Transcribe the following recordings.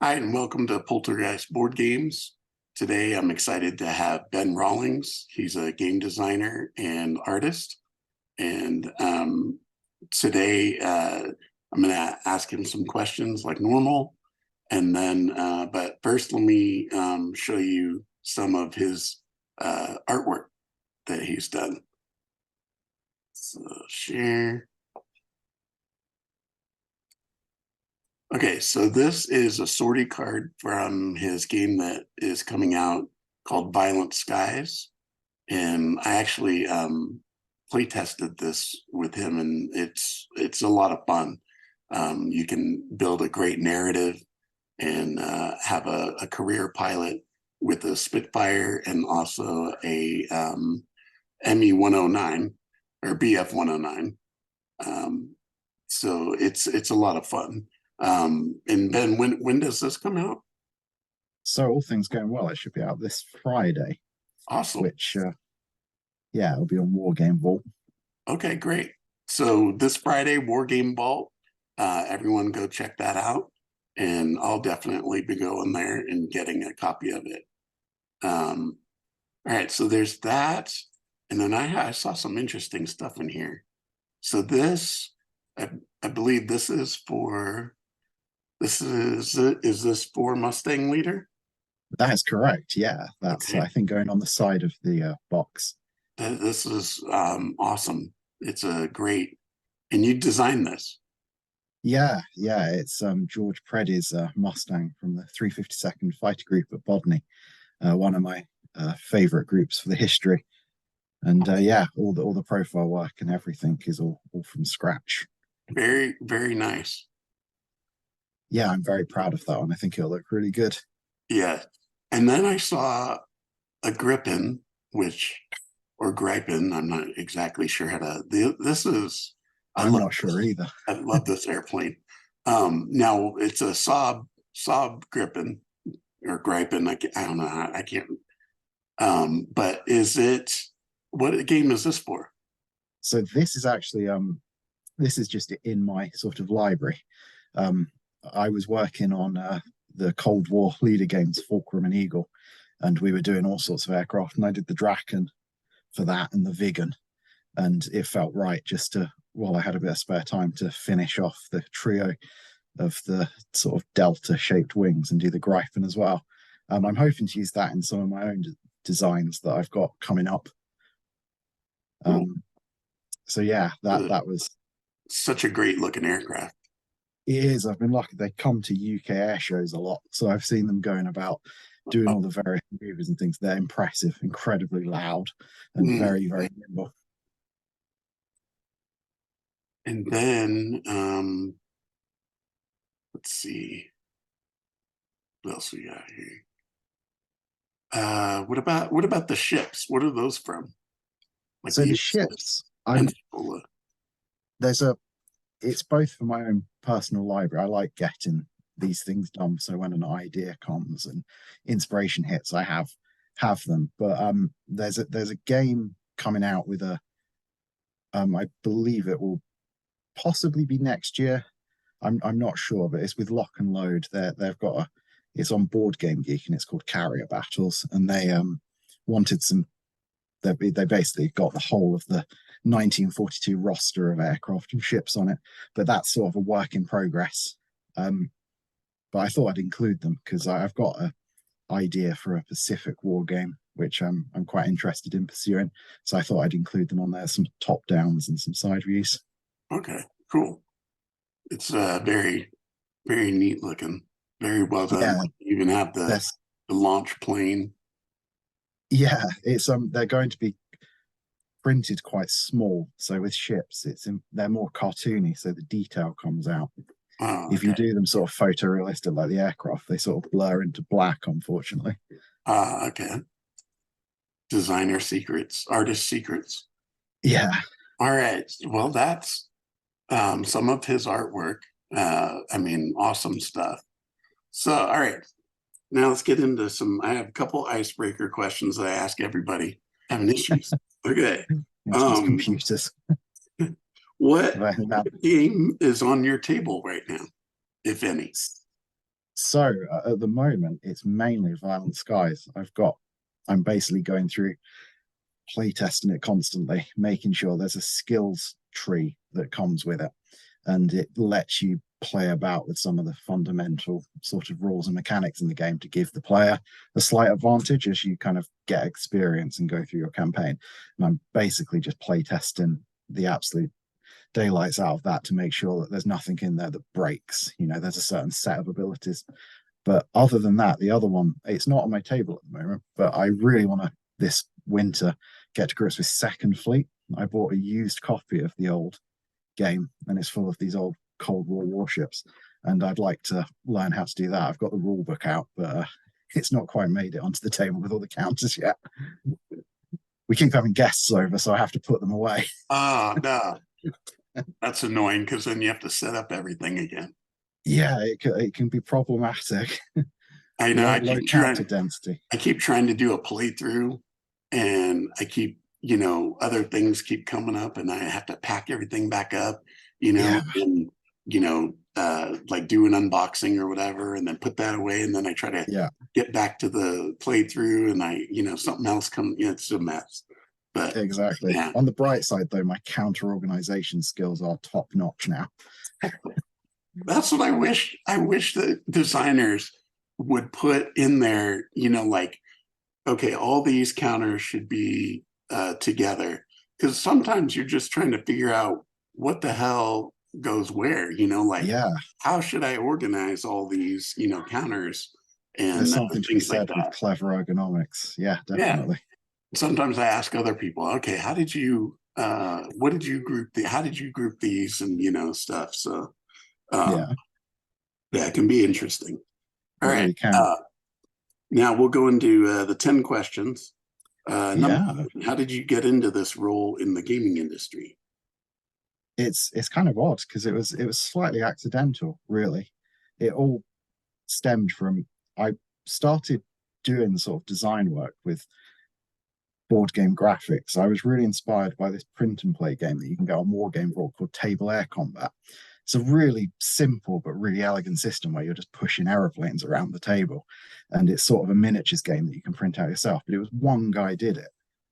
Hi, and welcome to Poltergeist Board Games. Today, I'm excited to have Ben Rawlings. He's a game designer and artist. And today, I'm going to ask him some questions like normal. And then, but first, let me show you some of his artwork that he's done. So, share. Okay, so this is a sortie card from his game that is coming out called Violent Skies. And I actually play tested this with him, and it's a lot of fun. You can build a great narrative and have a career pilot with a Spitfire and also a ME 109 or BF 109. So it's a lot of fun. And Ben, when does this come out? So all things going well, it should be out this Friday, Awesome. which yeah, it'll be on War Game Vault. Okay, great. So this Friday, War Game Vault. Everyone go check that out. And I'll definitely be going there and getting a copy of it. All right, so there's that. And then I saw some interesting stuff in here. So this, I believe this is for, is this for Mustang Leader? That is correct. Yeah, that's Okay. I think going on the side of the box. This is awesome. It's a great, and you designed this. Yeah, yeah, it's George Preddy's Mustang from the 352nd Fighter Group at Bodney, one of my favorite groups for the history. And yeah, all the profile work and everything is all from scratch. Very, very nice. Yeah, I'm very proud of that one. I think it'll look really good. Yeah. And then I saw a Gripen, or Gripen, I'm not exactly sure how to, this is, I'm not sure either. I love this airplane. Now it's a Saab Gripen or Gripen. I don't know. I can't. But what game is this for? So this is actually this is just in my sort of library. Um, I was working on the Cold War leader games, Fulcrum and Eagle, and we were doing all sorts of aircraft. And I did the Draken for that and the Vigan, and it felt right just to, while I had a bit of spare time, to finish off the trio of the sort of delta-shaped wings and do the Gripen as well. I'm hoping to use that in some of my own designs that I've got coming up. So yeah, that was such a great looking aircraft. It is. I've been lucky. They come to UK air shows a lot, so I've seen them going about doing all the various maneuvers and things. They're impressive, incredibly loud, and very, very nimble. And then let's see what else we got here. What about the ships? What are those from? Like so the ships, there's a it's both for my own personal library. I like getting these things done, so when an idea comes and inspiration hits, I have them. But there's a game coming out with a I believe it will possibly be next year. I'm not sure, but it's with Lock and Load. They've got it's on Board Game Geek and it's called Carrier Battles, and they wanted some. They basically got the whole of the 1942 roster of aircraft and ships on it, but that's sort of a work in progress. But I thought I'd include them because I've got an idea for a Pacific War game, which I'm quite interested in pursuing. So I thought I'd include them on there, some top downs and some side views. Okay, cool. It's very, very neat looking, very well done. Yeah, you even have the launch plane. Yeah, it's they're going to be printed quite small. So with ships, they're more cartoony, so the detail comes out. Oh, if you do them sort of photorealistic like the aircraft, they sort of blur into black, unfortunately. Okay. Designer secrets, artist secrets. Yeah. All right. Well, that's some of his artwork. I mean, awesome stuff. So, all right. Now let's get into I have a couple icebreaker questions that I ask everybody having issues. Okay. Computers. What game is on your table right now, if any? So at the moment, it's mainly Violent Skies. I'm basically going through playtesting it constantly, making sure there's a skills tree that comes with it, and it lets you play about with some of the fundamental sort of rules and mechanics in the game to give the player a slight advantage as you kind of get experience and go through your campaign. And I'm basically just playtesting the absolute daylights out of that to make sure that there's nothing in there that breaks. There's a certain set of abilities. But other than that, the other one, it's not on my table at the moment, but I really want to this winter get to grips with Second Fleet. I bought a used copy of the old game, and it's full of these old Cold War warships. And I'd like to learn how to do that. I've got the rule book out, but it's not quite made it onto the table with all the counters yet. We keep having guests over, so I have to put them away. Oh, no. That's annoying because then you have to set up everything again. Yeah, it can be problematic. I know. Low counter density. I keep trying to do a playthrough, and I keep, other things keep coming up, and I have to pack everything back up, Yeah, and like do an unboxing or whatever, and then put that away, and then I try to yeah, get back to the playthrough, and something else comes. It's a mess. But exactly. yeah, On the bright side, though, my counter organization skills are top notch now. that's what I wish. I wish that designers would put in there, like, okay, all these counters should be together. Because sometimes you're just trying to figure out what the hell goes where, like Yeah, how should I organize all these, counters there's and something to be things like said with that. clever ergonomics. Yeah, Yeah. definitely. Sometimes I ask other people, okay, what did you how did you group these and, stuff. So, um, Yeah, yeah, it can be interesting. All it right. really can. Now we'll go into the 10 questions. Number Yeah, one, how did you get into this role in the gaming industry? it's kind of odd because it was slightly accidental, really. It all stemmed from I started doing sort of design work with board game graphics. I was really inspired by this print and play game that you can get on War Game Brawl called Table Air Combat. It's a really simple but really elegant system where you're just pushing aeroplanes around the table, and it's sort of a miniatures game that you can print out yourself. But it was one guy did it,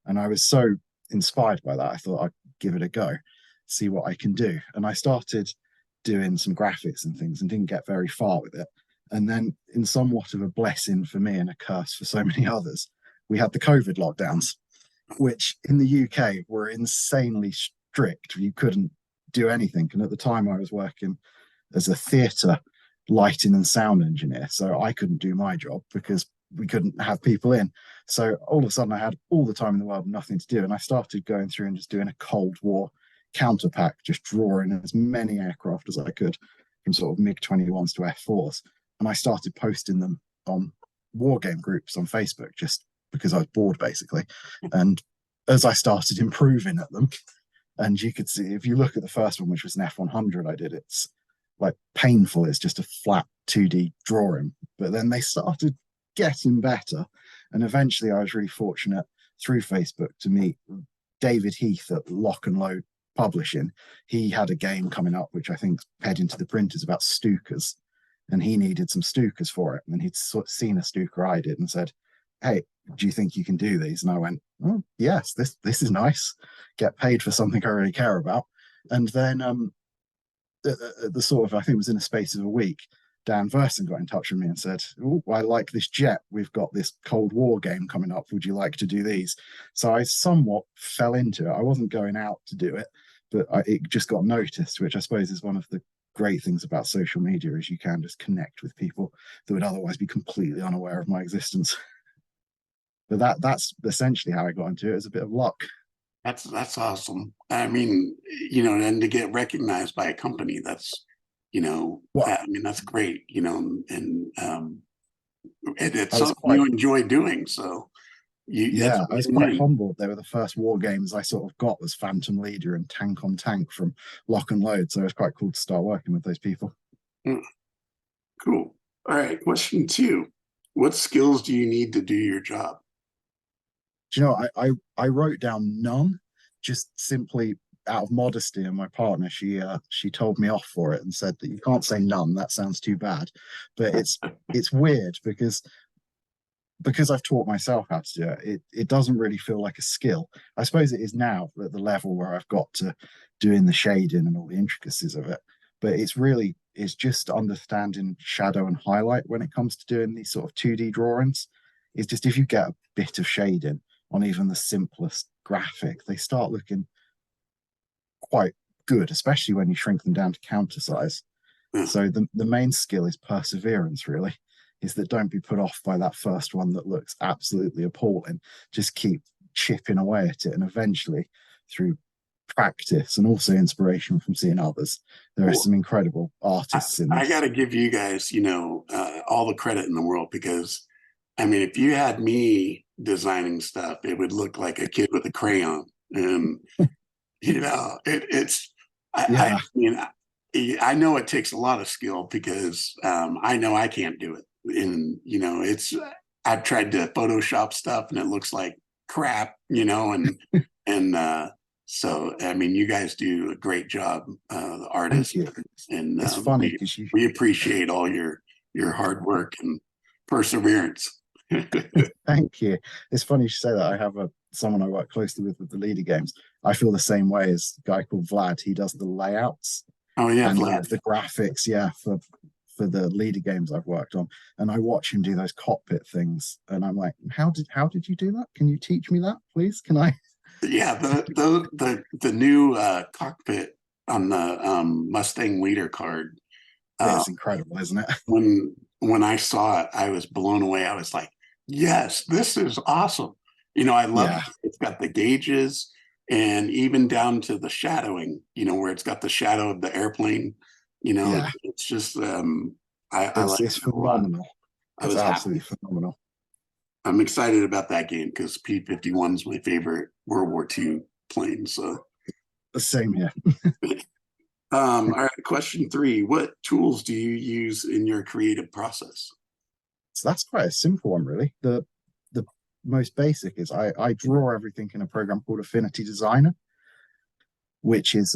and I was so inspired by that. I thought I'd give it a go, see what I can do, and I started doing some graphics and things, and didn't get very far with it. And then, in somewhat of a blessing for me and a curse for so many others, we had the COVID lockdowns, which in the UK were insanely strict. You couldn't do anything. And at the time, I was working as a theatre lighting and sound engineer. So I couldn't do my job because we couldn't have people in. So all of a sudden, I had all the time in the world, nothing to do. And I started going through and just doing a Cold War counter pack, just drawing as many aircraft as I could from sort of MiG 21s to F4s. And I started posting them on war game groups on Facebook just because I was bored, basically. And as I started improving at them, and you could see if you look at the first one, which was an F100, I did it's like painful. It's just a flat 2D drawing. But then they started getting better, and eventually, I was really fortunate through Facebook to meet David Heath at Lock and Load Publishing. He had a game coming up, which I think's heading to the printers about Stukas, and he needed some Stukas for it. And he'd seen a Stuka I did and said, "Hey, do you think you can do these?" And I went, "Oh, yes, this is nice. Get paid for something I really care about." And then the sort of I think it was in a space of a week, Dan Verson got in touch with me and said, "Oh, I like this jet. We've got this Cold War game coming up. Would you like to do these?" So I somewhat fell into it. I wasn't going out to do it, but it just got noticed, which I suppose is one of the great things about social media is you can just connect with people that would otherwise be completely unaware of my existence. But that's essentially how I got into it. It was a bit of luck. That's awesome. I mean, and to get recognized by a company, Well, I mean, that's great, and it's I was something quite you enjoy doing. So it's yeah, a I was quite win-win. humbled. They were the first war games I sort of got was Phantom Leader and Tank on Tank from Lock and Load. So it was quite cool to start working with those people. Mm, cool. All right. Question two. What skills do you need to do your job? Do you know, I wrote down none, just simply out of modesty, and my partner, she told me off for it and said that you can't say none. That sounds too bad. But it's weird because I've taught myself how to do it, it doesn't really feel like a skill. I suppose it is now at the level where I've got to doing the shading and all the intricacies of it. But it's just understanding shadow and highlight when it comes to doing these sort of 2D drawings. It's just if you get a bit of shading on even the simplest graphic, they start looking quite good, especially when you shrink them down to counter size. Yeah. So the main skill is perseverance, really, is that don't be put off by that first one that looks absolutely appalling. Just keep chipping away at it, and eventually, through practice and also inspiration from seeing others, there are Well, some incredible artists in I got this. to give you guys, all the credit in the world because, I mean, if you had me designing stuff, it would look like a kid with a crayon, and it's. I Yeah, mean, I know it takes a lot of skill because I know I can't do it, and it's. I've tried to Photoshop stuff, and it looks like crap, and so I mean, you guys do a great job, the thank artists, you. and It's funny we because you we appreciate all your hard work and perseverance. thank you. It's funny you say that. I have someone I work closely with the leader games. I feel the same way as a guy called Vlad. He does the layouts Oh yeah, and Vlad. the graphics, yeah, for the leader games I've worked on. And I watch him do those cockpit things, and I'm like, how did you do that? Can you teach me that, please? Can I? Yeah, the new cockpit on the Mustang leader card. Uh, It's incredible, isn't it? when I saw it, I was blown away. I was like, "Yes, this is awesome." I love Yeah, it's got the gauges and even down to the shadowing. Where it's got the shadow of the airplane. yeah. It's just I like It's it a lot. phenomenal. I It's was absolutely happy. phenomenal. I'm excited about that game because P-51 is my favorite World War II plane. So. The same here. All right, question three. What tools do you use in your creative process? So that's quite a simple one, really. The most basic is I draw everything in a program called Affinity Designer, which is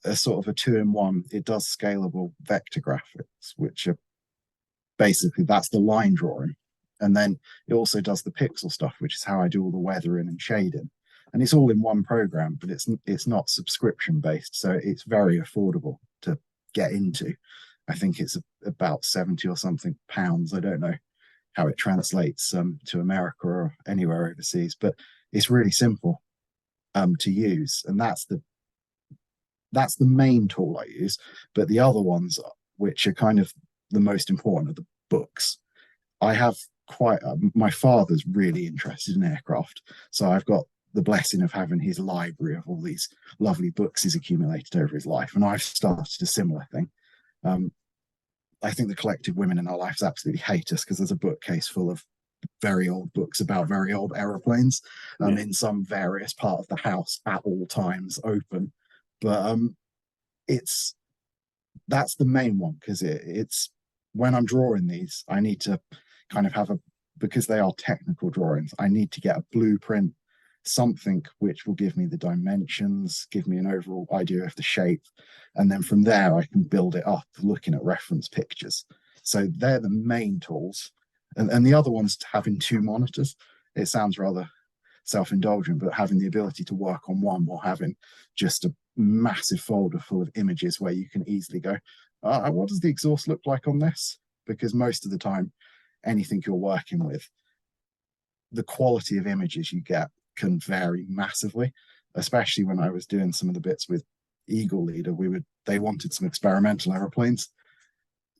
a sort of a two-in-one. It does scalable vector graphics, which are basically that's the line drawing. And then it also does the pixel stuff, which is how I do all the weathering and shading. And it's all in one program, but it's not subscription based, so it's very affordable to get into. I think it's about 70 or something pounds. I don't know how it translates to America or anywhere overseas, but it's really simple to use, and that's the main tool I use. But the other ones, which are kind of the most important, are the books. I have quite my father's really interested in aircraft, so I've got the blessing of having his library of all these lovely books he's accumulated over his life, and I've started a similar thing. Um, I think the collective women in our lives absolutely hate us because there's a bookcase full of very old books about very old aeroplanes Yeah. in some various part of the house at all times open. But it's that's the main one because it's when I'm drawing these, I need to kind of have because they are technical drawings, I need to get a blueprint, something which will give me the dimensions, give me an overall idea of the shape. And then from there, I can build it up looking at reference pictures. So they're the main tools. And the other one's having two monitors. It sounds rather self-indulgent, but having the ability to work on one while having just a massive folder full of images where you can easily go, what does the exhaust look like on this? Because most of the time, anything you're working with, the quality of images you get can vary massively, especially when I was doing some of the bits with Eagle Leader. They wanted some experimental aeroplanes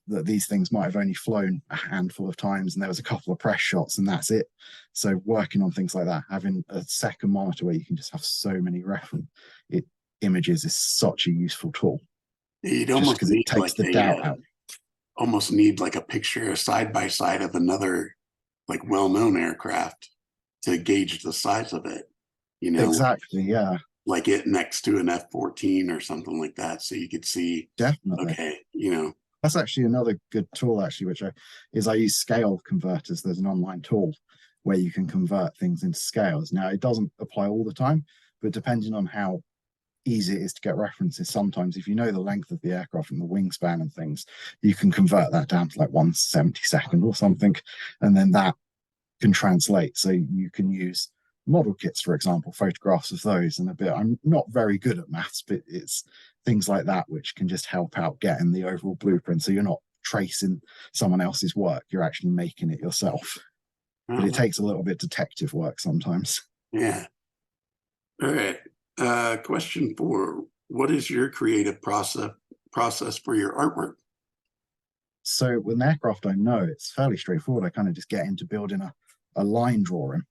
that these things might have only flown a handful of times, and there was a couple of press shots and that's it. So working on things like that, having a second monitor where you can just have so many reference images is such a useful tool, You'd just almost because it need takes the doubt out. like a picture side by side of another like well-known aircraft to gauge the size of it. You know, Exactly, yeah, like it next to an F-14 or something like that, so you could see. definitely. Okay, That's actually another good tool, actually, I use scale converters. There's an online tool where you can convert things into scales. Now, it doesn't apply all the time, but depending on how easy it is to get references. Sometimes if you know the length of the aircraft and the wingspan and things, you can convert that down to like 1/72 or something, and then that can translate. So you can use model kits, for example, photographs of those, and a bit. I'm not very good at maths, but it's things like that which can just help out getting the overall blueprint. So you're not tracing someone else's work, you're actually making it yourself. But it Uh, takes a little bit detective work sometimes. yeah. All right. Question 4. What is your creative process for your artwork? So with an aircraft, I know it's fairly straightforward. I kind of just get into building a line drawing,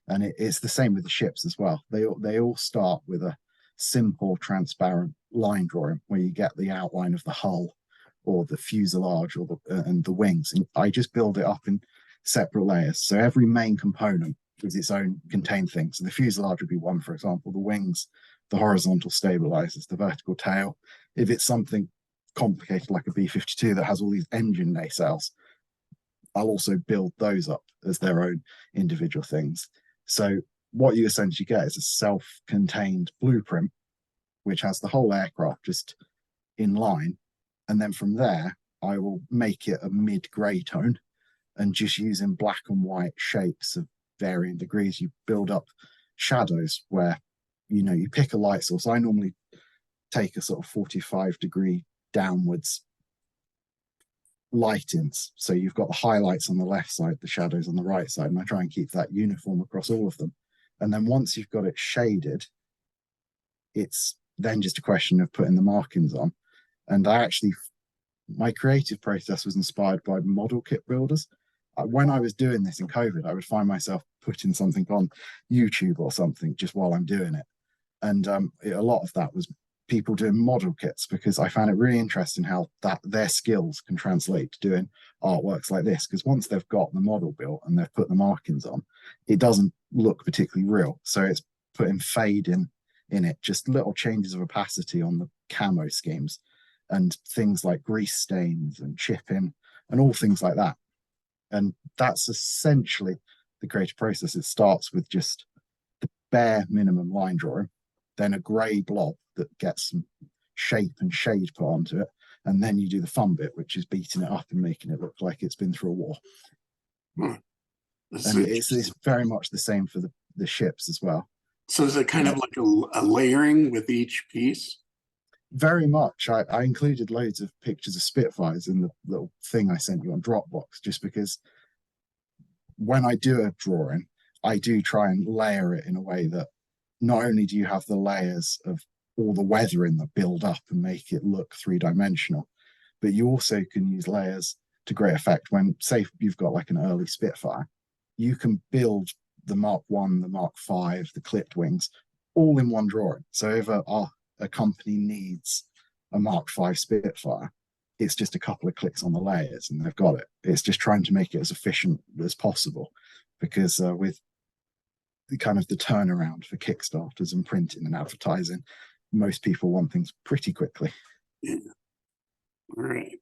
and it's the same with the ships as well. They all start with a simple, transparent line drawing where you get the outline of the hull or the fuselage or the wings, and I just build it up in separate layers. So every main component is its own contained thing. So the fuselage would be one, for example. The wings, the horizontal stabilizers, the vertical tail. If it's something complicated like a B-52 that has all these engine nacelles, I'll also build those up as their own individual things. So what you essentially get is a self-contained blueprint, which has the whole aircraft just in line. And then from there, I will make it a mid-gray tone, and just using black and white shapes of varying degrees, you build up shadows where, you pick a light source. I normally take a sort of 45-degree downwards lightings. So you've got the highlights on the left side, the shadows on the right side, and I try and keep that uniform across all of them. And then once you've got it shaded, it's then just a question of putting the markings on. And my creative process was inspired by model kit builders. When I was doing this in COVID, I would find myself putting something on YouTube or something just while I'm doing it. And a lot of that was people doing model kits, because I found it really interesting how that their skills can translate to doing artworks like this. Because once they've got the model built and they've put the markings on, it doesn't look particularly real. So it's putting fade in it, just little changes of opacity on the camo schemes, and things like grease stains and chipping and all things like that. And that's essentially the creative process. It starts with just the bare minimum line drawing, then a grey blob that gets some shape and shade put onto it, and then you do the fun bit, which is beating it up and making it look like it's been through a war. Hmm. That's And it's interesting. very much the same for the ships as well. So is it kind Uh, of like a layering with each piece? Very much. I included loads of pictures of Spitfires in the little thing I sent you on Dropbox, just because when I do a drawing, I do try and layer it in a way that not only do you have the layers of all the weathering that build up and make it look three-dimensional, but you also can use layers to great effect. When, say, you've got like an early Spitfire, you can build the Mark 1, the Mark 5, the clipped wings all in one drawing. So if a company needs a Mark 5 Spitfire, it's just a couple of clicks on the layers and they've got it. It's just trying to make it as efficient as possible, because with the kind of the turnaround for Kickstarters and printing and advertising, most people want things pretty quickly. Yeah. All right.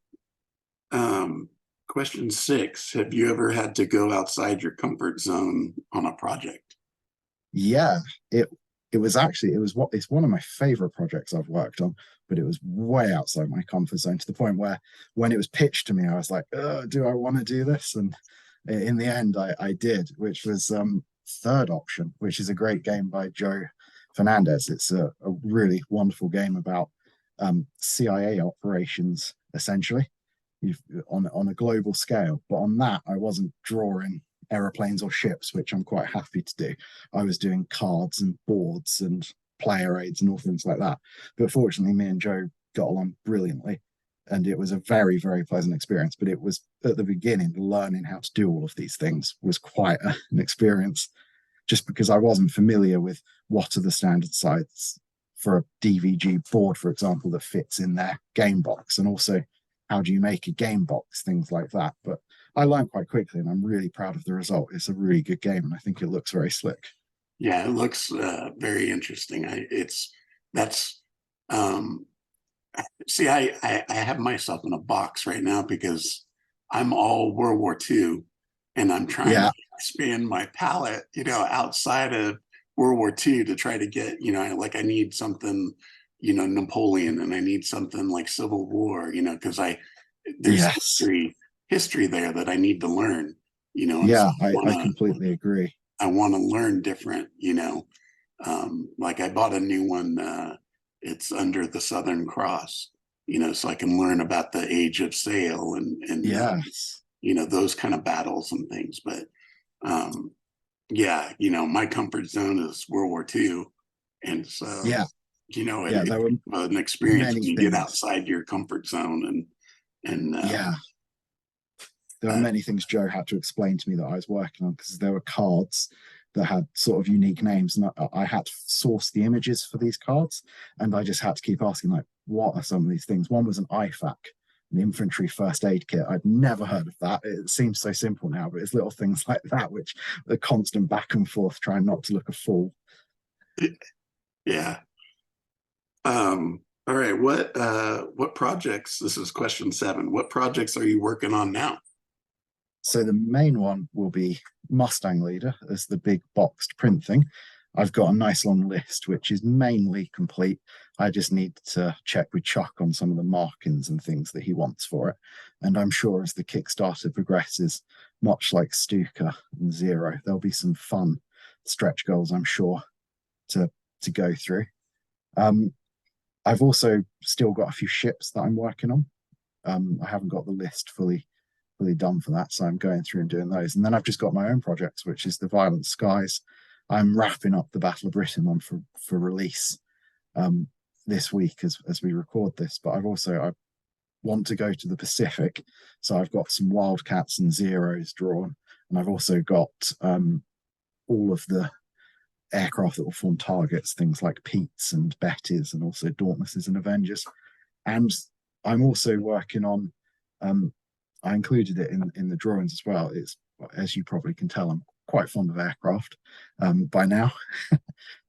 Question 6. Have you ever had to go outside your comfort zone on a project? Yeah, it's one of my favorite projects I've worked on, but it was way outside my comfort zone, to the point where when it was pitched to me, I was like, do I want to do this? And in the end, I did, which was Third Option, which is a great game by Joe Fernandez. It's a really wonderful game about CIA operations, essentially, on a global scale. But on that, I wasn't drawing aeroplanes or ships, which I'm quite happy to do. I was doing cards and boards and player aids and all things like that. But fortunately, me and Joe got along brilliantly, and it was a very, very pleasant experience. But it was at the beginning, learning how to do all of these things was quite an experience, just because I wasn't familiar with what are the standard sizes for a DVG board, for example, that fits in their game box, and also how do you make a game box, things like that. But I learned quite quickly, and I'm really proud of the result. It's a really good game, and I think it looks very slick. Yeah, it looks very interesting. That's um, see, I have myself in a box right now because I'm all World War II, and I'm trying to Yeah, expand my palette, outside of World War II to try to get, like I need something, Napoleon, and I need something like Civil War, because there's Yes. history there that I need to learn, and so Yeah, I completely agree. I want to learn different, like I bought a new one, it's under the Southern Cross, so I can learn about the age of sail and Yes. those kind of battles and things. But um, yeah, my comfort zone is World War II. And so, Yeah. Yeah. it's There were an experience many when you get things. outside your comfort zone and Yeah. There were uh, many things Joe had to explain to me that I was working on because there were cards that had sort of unique names, and I had to source the images for these cards, and I just had to keep asking, like, what are some of these things? One was an IFAK, an infantry first aid kit. I'd never heard of that. It seems so simple now, but it's little things like that which the constant back and forth trying not to look a fool. yeah. All right, what projects, this is question 7, what projects are you working on now? So the main one will be Mustang Leader as the big boxed print thing. I've got a nice long list, which is mainly complete. I just need to check with Chuck on some of the markings and things that he wants for it. And I'm sure as the Kickstarter progresses, much like Stuka and Zero, there'll be some fun stretch goals, I'm sure, to go through. Um, I've also still got a few ships that I'm working on. I haven't got the list fully done for that, so I'm going through and doing those. And then I've just got my own projects, which is the Violent Skies. I'm wrapping up the Battle of Britain one for release um, this week as we record this. But I want to go to the Pacific, so I've got some Wildcats and Zeros drawn, and I've also got all of the aircraft that will form targets, things like Pete's and Betty's, and also Dauntlesses and Avengers. And I'm also working on. I included it in the drawings as well. It's, as you probably can tell, I'm quite fond of aircraft by now.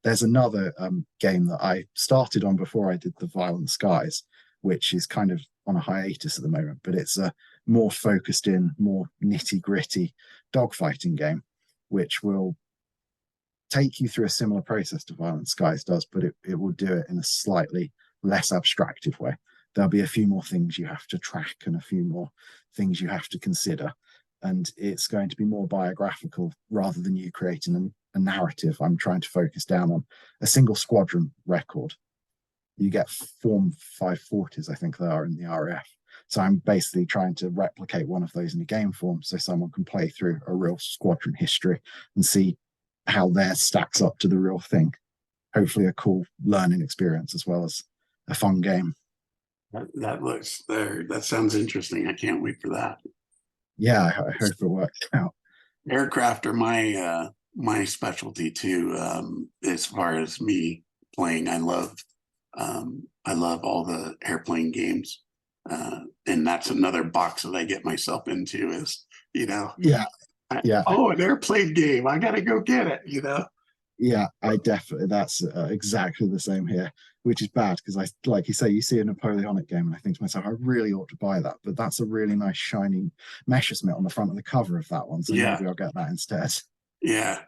There's another game that I started on before I did the Violent Skies, which is kind of on a hiatus at the moment, but it's a more focused in, more nitty gritty dogfighting game, which will take you through a similar process to Violent Skies does, but it will do it in a slightly less abstracted way. There'll be a few more things you have to track and a few more things you have to consider. And it's going to be more biographical rather than you creating a narrative. I'm trying to focus down on a single squadron record. You get Form 540s, I think they are in the RAF. So I'm basically trying to replicate one of those in a game form so someone can play through a real squadron history and see how theirs stacks up to the real thing. Hopefully, a cool learning experience as well as a fun game. That looks there. That sounds interesting. I can't wait for that. Yeah, I hope it works out. Aircraft are my specialty too. As far as me playing, I love all the airplane games, and that's another box that I get myself into. Is Yeah, yeah, oh, an airplane game. I gotta go get it. yeah. I definitely that's exactly the same here, which is bad because I like you say, you see a Napoleonic game, and I think to myself, I really ought to buy that. But that's a really nice shiny Messerschmitt on the front of the cover of that one, so Yeah, maybe I'll get that instead. yeah.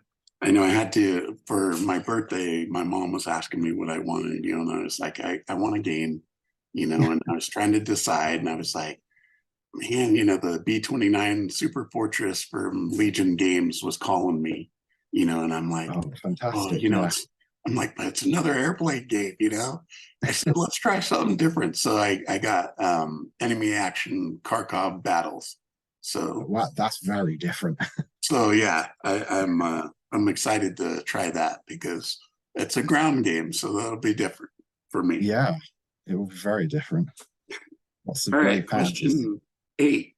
I know I had to for my birthday. My mom was asking me what I wanted, and I was like, I want a game, and I was trying to decide, and I was like, man, the B-29 Super Fortress from Legion Games was calling me, and I'm like, Oh, oh, fantastic! Yeah, I'm like, but it's another airplane game. I said, let's try something different. So I got enemy action Kharkov battles. So wow, that's very different. so yeah, I'm excited to try that because it's a ground game, so that'll be different for me. Yeah, it will be very different. Lots of All right, brave hands. question 8.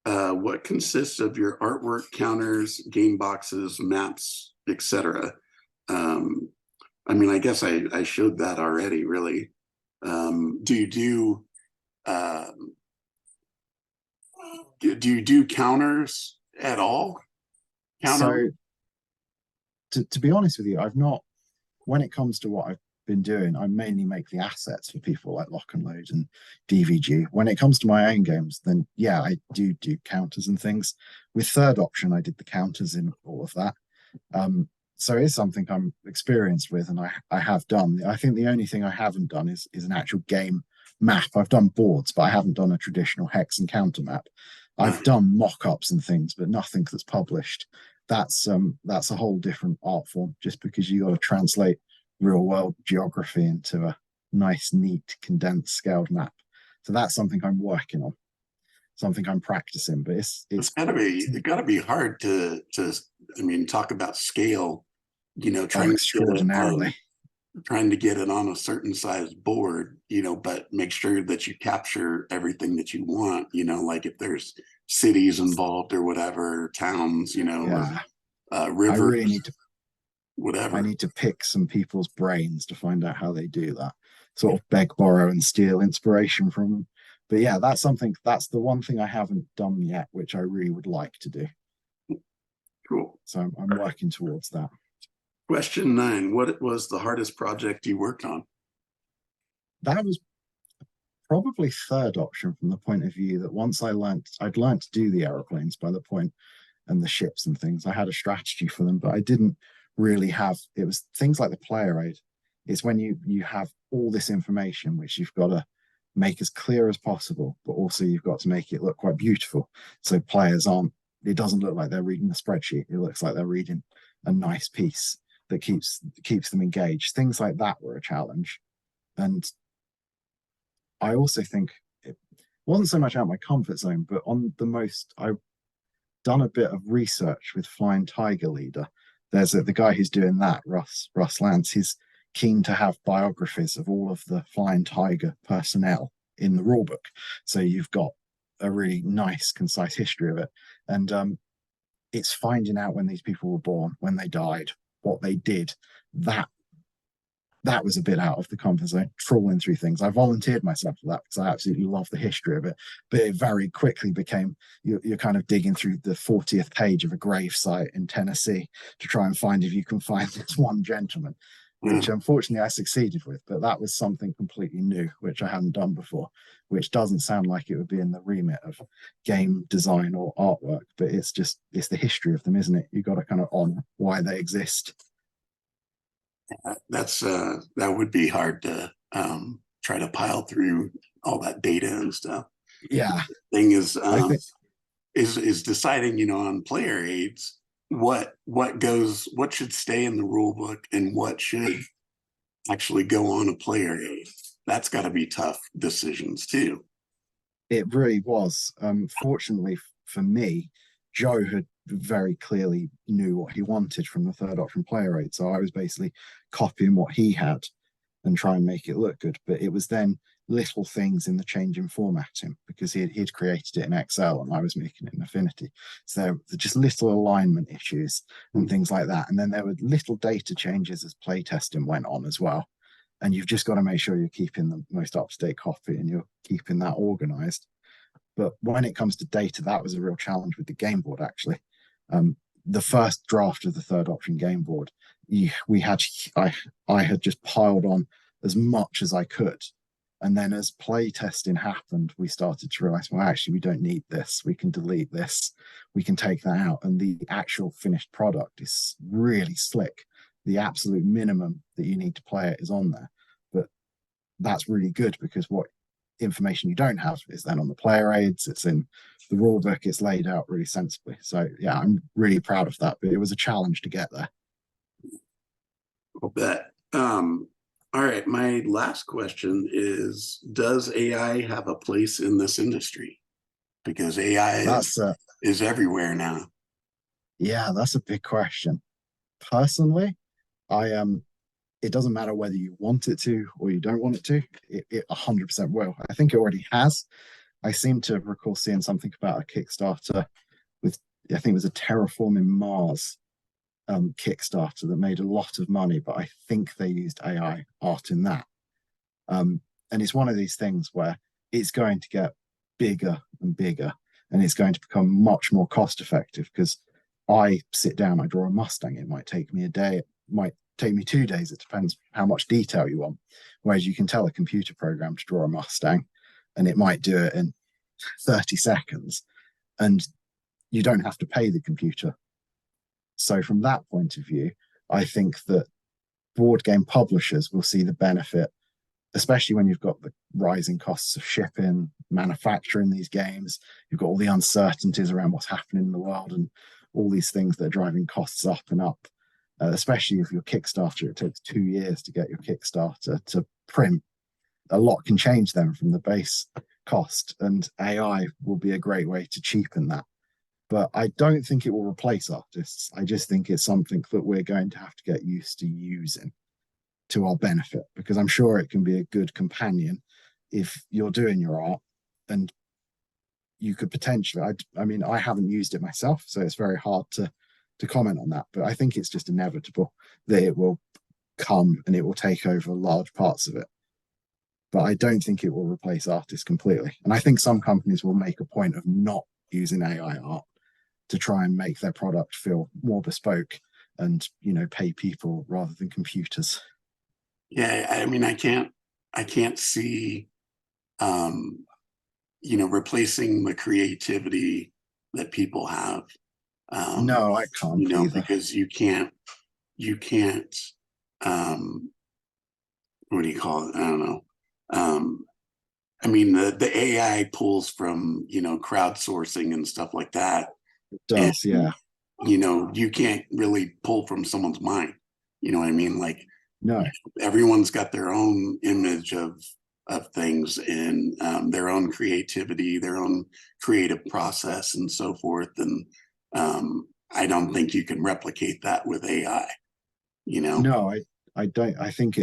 What consists of your artwork, counters, game boxes, maps, etc.? Um, I mean, I guess I showed that already, really. Do you um, do counters at all? Counter? So to be honest with you, I've not, when it comes to what I've been doing, I mainly make the assets for people like Lock and Load and DVG. When it comes to my own games, then yeah, I do counters and things. With Third Option, I did the counters in all of that. Um, so it's something I'm experienced with, and I have done. I think the only thing I haven't done is an actual game map. I've done boards, but I haven't done a traditional hex and counter map. I've done mock-ups and things, but nothing that's published. That's a whole different art form, just because you got to translate real world geography into a nice, neat, condensed, scaled map. So that's something I'm working on, something I'm practicing. But It's it's gotta be hard to I mean, talk about scale, oh, extraordinarily. trying to get it on a certain size board, but make sure that you capture everything that you want, like if there's cities involved or whatever, towns, Yeah, I rivers, really need to I whatever. need to pick some people's brains to find out how they do that. Sort of beg, borrow, and steal inspiration from them. But yeah, that's the one thing I haven't done yet, which I really would like to do. Cool. So I'm All right. working towards that. Question 9. What was the hardest project you worked on? That was probably third option from the point of view that once I'd learned to do the aeroplanes by the point and the ships and things. I had a strategy for them, but I didn't really have it was things like the player aid. It's when you have all this information which you've got to make as clear as possible, but also you've got to make it look quite beautiful. So players aren't it doesn't look like they're reading a spreadsheet. It looks like they're reading a nice piece that keeps them engaged. Things like that were a challenge. And I also think it wasn't so much out of my comfort zone, but on the most I done a bit of research with Flying Tiger Leader. There's the guy who's doing that, Russ Lance. He's keen to have biographies of all of the Flying Tiger personnel in the rulebook, so you've got a really nice, concise history of it. And it's finding out when these people were born, when they died, what they did. That that was a bit out of the comfort zone, trawling through things. I volunteered myself for that because I absolutely love the history of it. But it very quickly became you're kind of digging through the 40th page of a grave site in Tennessee to try and find if you can find this one gentleman, Yeah. which unfortunately I succeeded with. But that was something completely new, which I hadn't done before, which doesn't sound like it would be in the remit of game design or artwork. But it's the history of them, isn't it? You've got to kind of honor why they exist. That would be hard to try to pile through all that data and stuff. Yeah, Thing I think is deciding, on player aids, what should stay in the rule book and what should actually go on a player aid. That's got to be tough decisions too. it really was. Fortunately for me, Joe had very clearly knew what he wanted from the third option player aid. So I was basically copying what he had and try and make it look good. But it was then little things in the change in formatting because he'd created it in Excel and I was making it in Affinity. So there were just little alignment issues and things like that. And then there were little data changes as playtesting went on as well. And you've just got to make sure you're keeping the most up-to-date copy and you're keeping that organized. But when it comes to data, that was a real challenge with the game board, actually. The first draft of the third option game board, we had I had just piled on as much as I could. And then as play testing happened, we started to realize, well, actually, we don't need this. We can delete this. We can take that out. And the actual finished product is really slick. The absolute minimum that you need to play it is on there. But that's really good because what information you don't have is then on the player aids, it's in the rule book, it's laid out really sensibly. So yeah, I'm really proud of that, but it was a challenge to get there. I'll bet. All right, my last question is, does AI have a place in this industry? Because AI That's is everywhere now. yeah, that's a big question. Personally, I it doesn't matter whether you want it to or you don't want it to, it 100% will. I think it already has. I seem to recall seeing something about a Kickstarter with, I think it was a Terraforming Mars Kickstarter that made a lot of money, but I think they used AI art in that. And it's one of these things where it's going to get bigger and bigger, and it's going to become much more cost effective because I sit down, I draw a Mustang. It might take me a day, it might take me 2 days. It depends how much detail you want. Whereas you can tell a computer program to draw a Mustang, and it might do it in 30 seconds, and you don't have to pay the computer. So from that point of view, I think that board game publishers will see the benefit, especially when you've got the rising costs of shipping, manufacturing these games. You've got all the uncertainties around what's happening in the world and all these things that are driving costs up and up. Especially if your Kickstarter, it takes 2 years to get your Kickstarter to print. A lot can change then from the base cost, and AI will be a great way to cheapen that. But I don't think it will replace artists. I just think it's something that we're going to have to get used to using to our benefit, because I'm sure it can be a good companion if you're doing your art, and you could potentially, I mean, I haven't used it myself, so it's very hard to comment on that, but I think it's just inevitable that it will come and it will take over large parts of it. But I don't think it will replace artists completely. And I think some companies will make a point of not using AI art to try and make their product feel more bespoke and, pay people rather than computers. Yeah, I mean, I can't see, um, replacing the creativity that people have. No, I can't either. Because you can't, um, what do you call it? I don't know. Um, I mean, the AI pulls from, crowdsourcing and stuff like that. It And, does, yeah. you can't really pull from someone's mind. You know what I mean? Like, No, everyone's got their own image of things, and their own creativity, their own creative process, and so forth. And I don't think you can replicate that with AI. You know? no, I don't. I think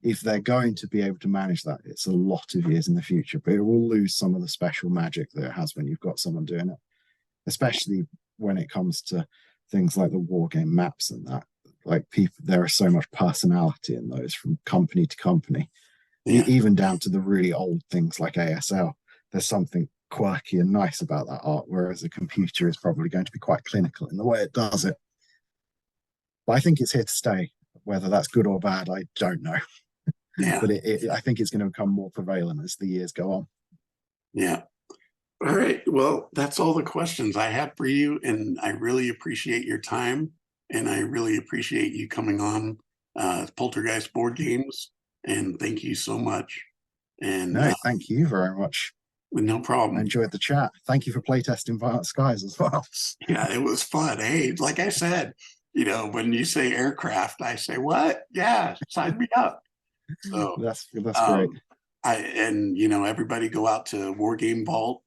if they're going to be able to manage that, it's a lot of years in the future, but it will lose some of the special magic that it has when you've got someone doing it, especially when it comes to things like the war game maps and that. Like people, there is so much personality in those from company to company, Yeah, even down to the really old things like ASL. There's something quirky and nice about that art, whereas a computer is probably going to be quite clinical in the way it does it. But I think it's here to stay. Whether that's good or bad, I don't know. yeah, But I think it's going to become more prevalent as the years go on. yeah. All right. Well, that's all the questions I have for you, and I really appreciate your time, and I really appreciate you coming on Poltergeist Board Games, and thank you so much. And No, thank you very much. no I problem. enjoyed the chat. Thank you for playtesting Violent Skies as well. Yeah, it was fun. Hey, like I said, when you say aircraft, I say, what? Yeah, sign me up. So, That's great. um, everybody go out to War Game Vault.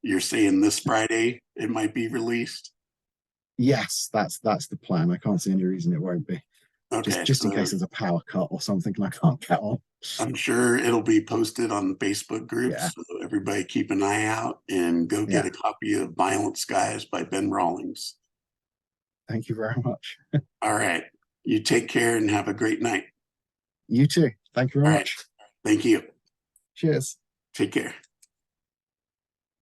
You're saying this Friday it might be released. Yes, that's the plan. I can't see any reason it won't be. Just Okay, just in so case there's a power cut or something and I can't get on. I'm sure it'll be posted on Facebook Yeah, groups. So everybody keep an eye out and go get yeah. a copy of Violent Skies by Ben Rawlings. Thank you very much. All right. You take care and have a great night. You too. Thank you very All right. much. Thank you. Cheers. Take care.